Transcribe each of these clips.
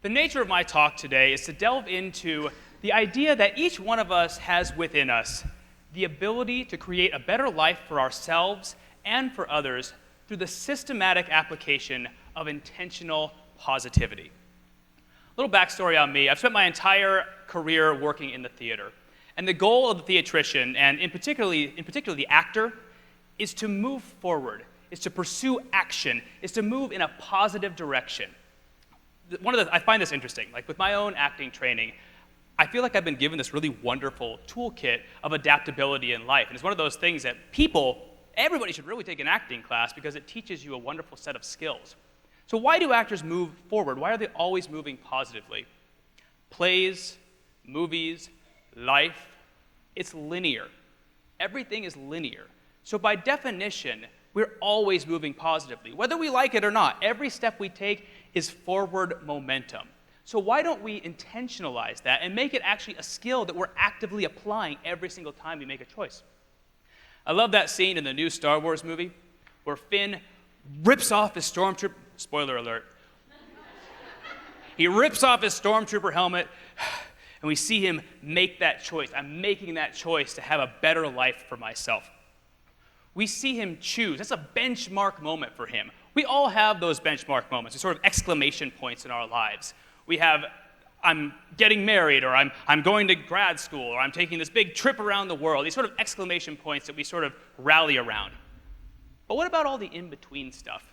The nature of my talk today is to delve into the idea that each one of us has within us the ability to create a better life for ourselves and for others through the systematic application of intentional positivity. A little backstory on me. I've spent my entire career working in the theater. And the goal of the theatrician, and in particular the actor, is to move forward, is to pursue action, is to move in a positive direction. I find this interesting. Like with my own acting training, I feel like I've been given this really wonderful toolkit of adaptability in life. And it's one of those things that everybody should really take an acting class because it teaches you a wonderful set of skills. So why do actors move forward? Why are they always moving positively? Plays, movies, life, it's linear. Everything is linear. So by definition, we're always moving positively. Whether we like it or not, every step we take is forward momentum. So why don't we intentionalize that and make it actually a skill that we're actively applying every single time we make a choice? I love that scene in the new Star Wars movie where Finn rips off his stormtrooper, spoiler alert, he rips off his stormtrooper helmet and we see him make that choice. I'm making that choice to have a better life for myself. We see him choose. That's a benchmark moment for him. We all have those benchmark moments, these sort of exclamation points in our lives. We have, I'm getting married, or I'm going to grad school, or I'm taking this big trip around the world, these sort of exclamation points that we sort of rally around. But what about all the in-between stuff?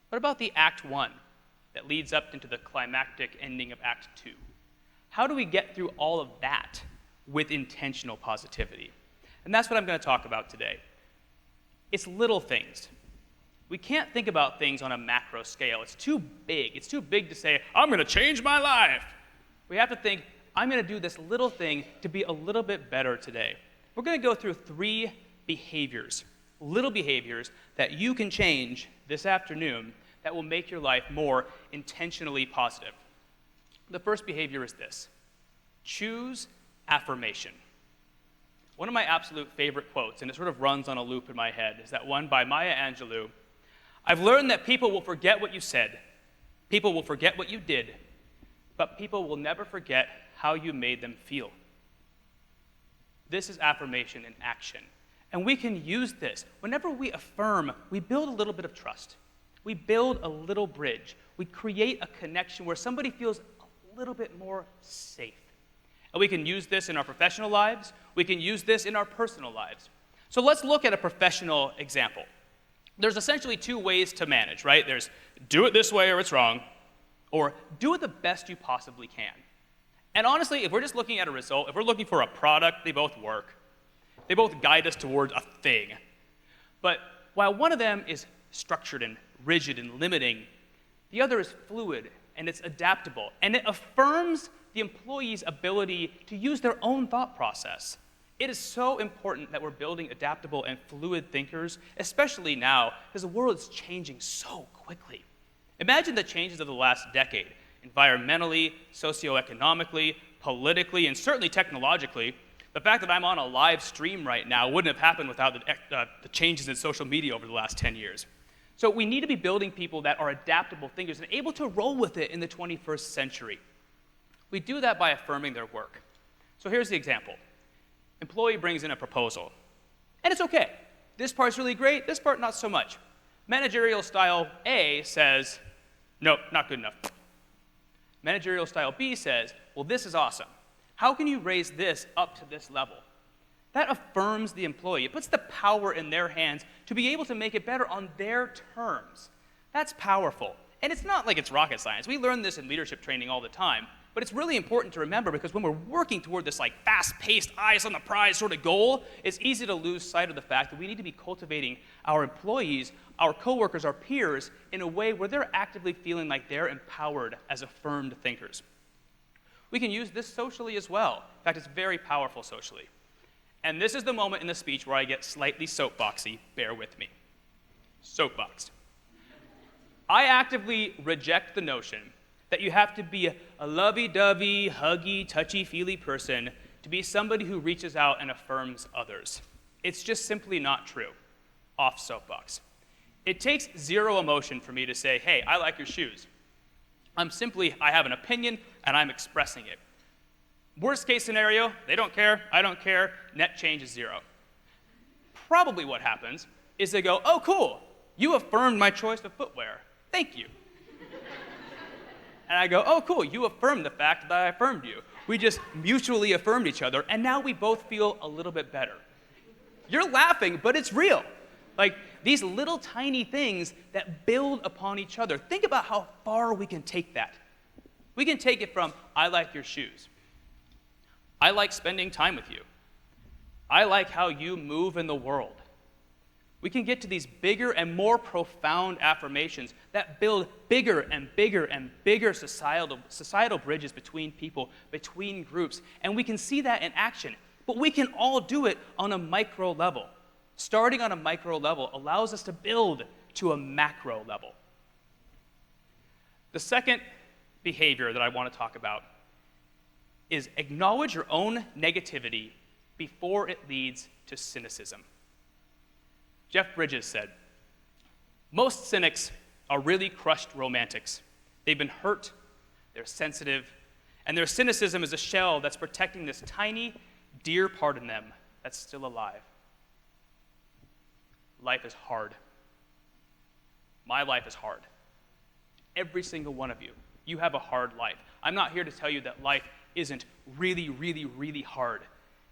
What about the Act 1 that leads up into the climactic ending of Act 2? How do we get through all of that with intentional positivity? And that's what I'm going to talk about today. It's little things. We can't think about things on a macro scale. It's too big. It's too big to say, I'm going to change my life. We have to think, I'm going to do this little thing to be a little bit better today. We're going to go through 3 behaviors, little behaviors that you can change this afternoon that will make your life more intentionally positive. The first behavior is this: choose affirmation. One of my absolute favorite quotes, and it sort of runs on a loop in my head, is that one by Maya Angelou. I've learned that people will forget what you said, people will forget what you did, but people will never forget how you made them feel. This is affirmation in action. And we can use this. Whenever we affirm, we build a little bit of trust. We build a little bridge. We create a connection where somebody feels a little bit more safe. And we can use this in our professional lives. We can use this in our personal lives. So let's look at a professional example. There's essentially 2 ways to manage, right? There's do it this way or it's wrong, or do it the best you possibly can. And honestly, if we're just looking at a result, if we're looking for a product, they both work. They both guide us towards a thing. But while one of them is structured and rigid and limiting, the other is fluid and it's adaptable. And it affirms the employee's ability to use their own thought process. It is so important that we're building adaptable and fluid thinkers, especially now, because the world is changing so quickly. Imagine the changes of the last decade, environmentally, socioeconomically, politically, and certainly technologically. The fact that I'm on a live stream right now wouldn't have happened without the changes in social media over the last 10 years. So we need to be building people that are adaptable thinkers and able to roll with it in the 21st century. We do that by affirming their work. So here's the example. Employee brings in a proposal, and it's okay. This part's really great, this part not so much. Managerial style A says, nope, not good enough. Managerial style B says, well, this is awesome. How can you raise this up to this level? That affirms the employee. It puts the power in their hands to be able to make it better on their terms. That's powerful. And it's not like it's rocket science. We learn this in leadership training all the time. But it's really important to remember because when we're working toward this like fast-paced, eyes on the prize sort of goal, it's easy to lose sight of the fact that we need to be cultivating our employees, our coworkers, our peers in a way where they're actively feeling like they're empowered as affirmed thinkers. We can use this socially as well. In fact, it's very powerful socially. And this is the moment in the speech where I get slightly soapboxy. Bear with me. Soapbox. I actively reject the notion that you have to be a lovey-dovey, huggy, touchy-feely person to be somebody who reaches out and affirms others. It's just simply not true. Off soapbox. It takes 0 emotion for me to say, hey, I like your shoes. I have an opinion, and I'm expressing it. Worst case scenario, they don't care, I don't care, net change is 0. Probably what happens is they go, oh, cool, you affirmed my choice of footwear. Thank you. And I go, oh, cool, you affirmed the fact that I affirmed you. We just mutually affirmed each other, and now we both feel a little bit better. You're laughing, but it's real. Like, these little tiny things that build upon each other. Think about how far we can take that. We can take it from, I like your shoes. I like spending time with you. I like how you move in the world. We can get to these bigger and more profound affirmations that build bigger and bigger and bigger societal bridges between people, between groups. And we can see that in action. But we can all do it on a micro level. Starting on a micro level allows us to build to a macro level. The second behavior that I want to talk about is acknowledge your own negativity before it leads to cynicism. Jeff Bridges said, most cynics are really crushed romantics. They've been hurt, they're sensitive, and their cynicism is a shell that's protecting this tiny, dear part in them that's still alive. Life is hard. My life is hard. Every single one of you, you have a hard life. I'm not here to tell you that life isn't really, really, really hard.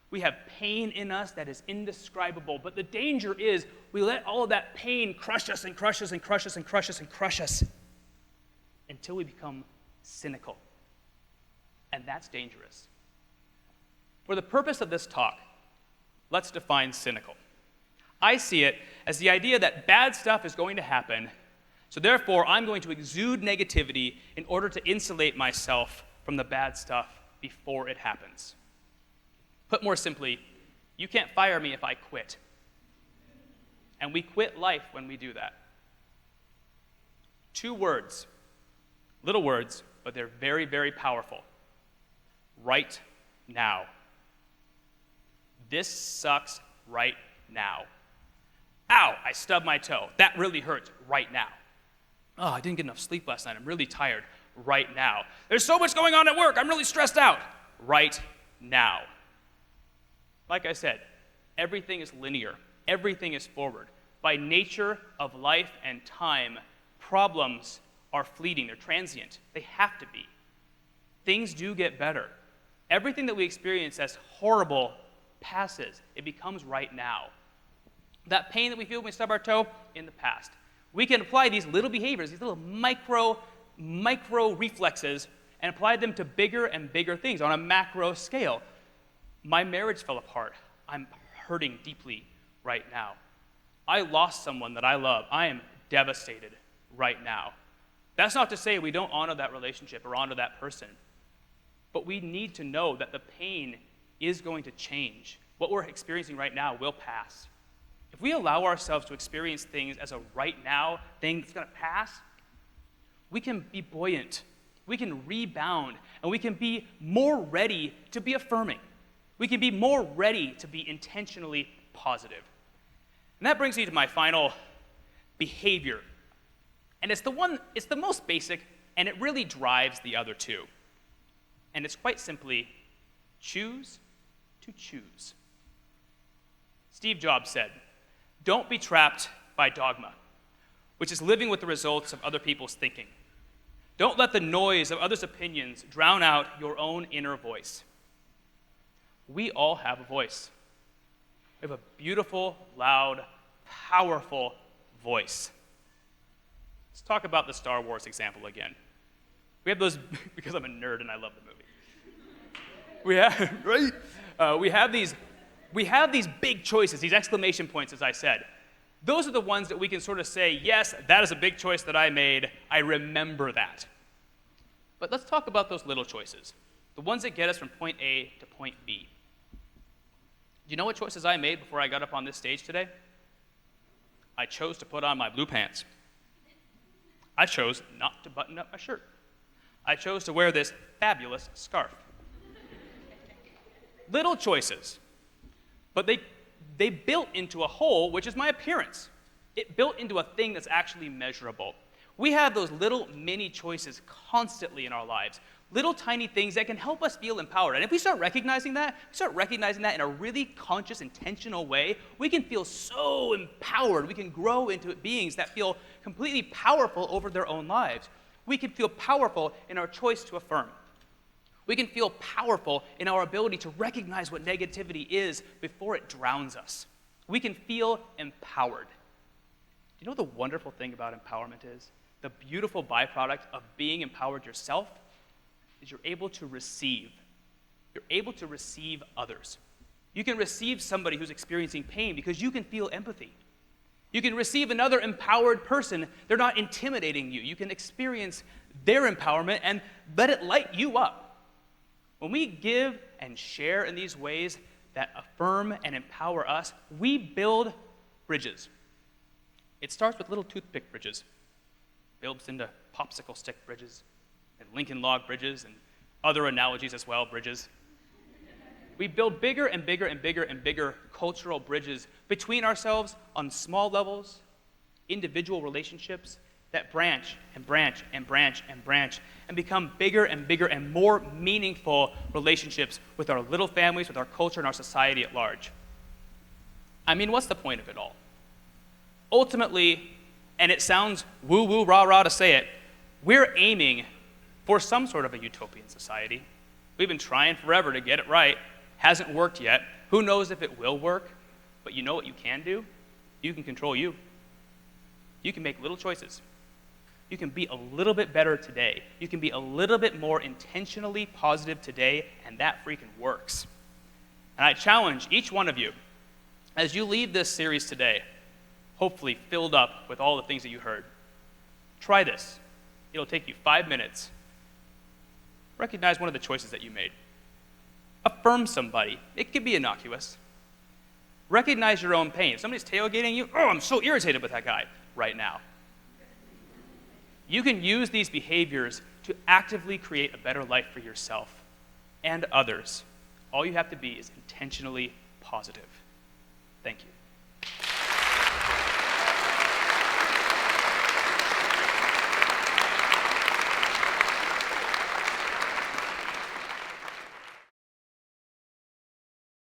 We have pain in us that is indescribable, but the danger is we let all of that pain crush us and crush us and crush us and crush us and crush us until we become cynical. And that's dangerous. For the purpose of this talk, let's define cynical. I see it as the idea that bad stuff is going to happen, so therefore I'm going to exude negativity in order to insulate myself from the bad stuff before it happens. Put more simply, you can't fire me if I quit. And we quit life when we do that. 2 words, little words, but they're very, very powerful. Right now. This sucks right now. Ow, I stubbed my toe. That really hurts right now. Oh, I didn't get enough sleep last night. I'm really tired right now. There's so much going on at work. I'm really stressed out right now. Like I said, everything is linear. Everything is forward. By nature of life and time, problems are fleeting. They're transient. They have to be. Things do get better. Everything that we experience as horrible passes. It becomes right now. That pain that we feel when we stub our toe, in the past. We can apply these little behaviors, these little micro reflexes, and apply them to bigger and bigger things on a macro scale. My marriage fell apart. I'm hurting deeply right now. I lost someone that I love. I am devastated right now. That's not to say we don't honor that relationship or honor that person, but we need to know that the pain is going to change. What we're experiencing right now will pass. If we allow ourselves to experience things as a right now thing that's going to pass, we can be buoyant, we can rebound, and we can be more ready to be affirming. We can be more ready to be intentionally positive. And that brings me to my final behavior. And it's the most basic, and it really drives the other 2. And it's quite simply, choose to choose. Steve Jobs said, don't be trapped by dogma, which is living with the results of other people's thinking. Don't let the noise of others' opinions drown out your own inner voice. We all have a voice. We have a beautiful, loud, powerful voice. Let's talk about the Star Wars example again. We have those, because I'm a nerd and I love the movie. We have these big choices, these exclamation points, as I said. Those are the ones that we can sort of say, yes, that is a big choice that I made. I remember that. But let's talk about those little choices, the ones that get us from point A to point B. Do you know what choices I made before I got up on this stage today? I chose to put on my blue pants. I chose not to button up my shirt. I chose to wear this fabulous scarf. Little choices, but they built into a whole, which is my appearance. It built into a thing that's actually measurable. We have those little mini choices constantly in our lives, little tiny things that can help us feel empowered. And if we start recognizing that in a really conscious, intentional way, we can feel so empowered. We can grow into beings that feel completely powerful over their own lives. We can feel powerful in our choice to affirm. We can feel powerful in our ability to recognize what negativity is before it drowns us. We can feel empowered. Do you know what the wonderful thing about empowerment is? The beautiful byproduct of being empowered yourself is you're able to receive. You're able to receive others. You can receive somebody who's experiencing pain because you can feel empathy. You can receive another empowered person. They're not intimidating you. You can experience their empowerment and let it light you up. When we give and share in these ways that affirm and empower us, we build bridges. It starts with little toothpick bridges, builds into popsicle stick bridges, and Lincoln log bridges, and other analogies as well, bridges. We build bigger and bigger and bigger and bigger cultural bridges between ourselves on small levels, individual relationships that branch and branch and branch and branch and become bigger and bigger and more meaningful relationships with our little families, with our culture, and our society at large. I mean, what's the point of it all? Ultimately, and it sounds woo-woo, rah-rah to say it, we're aiming for some sort of a utopian society. We've been trying forever to get it right. Hasn't worked yet. Who knows if it will work? But you know what you can do? You can control you. You can make little choices. You can be a little bit better today. You can be a little bit more intentionally positive today, and that freaking works. And I challenge each one of you, as you leave this series today, hopefully filled up with all the things that you heard, try this. It'll take you 5 minutes. Recognize one of the choices that you made. Affirm somebody. It could be innocuous. Recognize your own pain. If somebody's tailgating you, oh, I'm so irritated with that guy right now. You can use these behaviors to actively create a better life for yourself and others. All you have to be is intentionally positive. Thank you.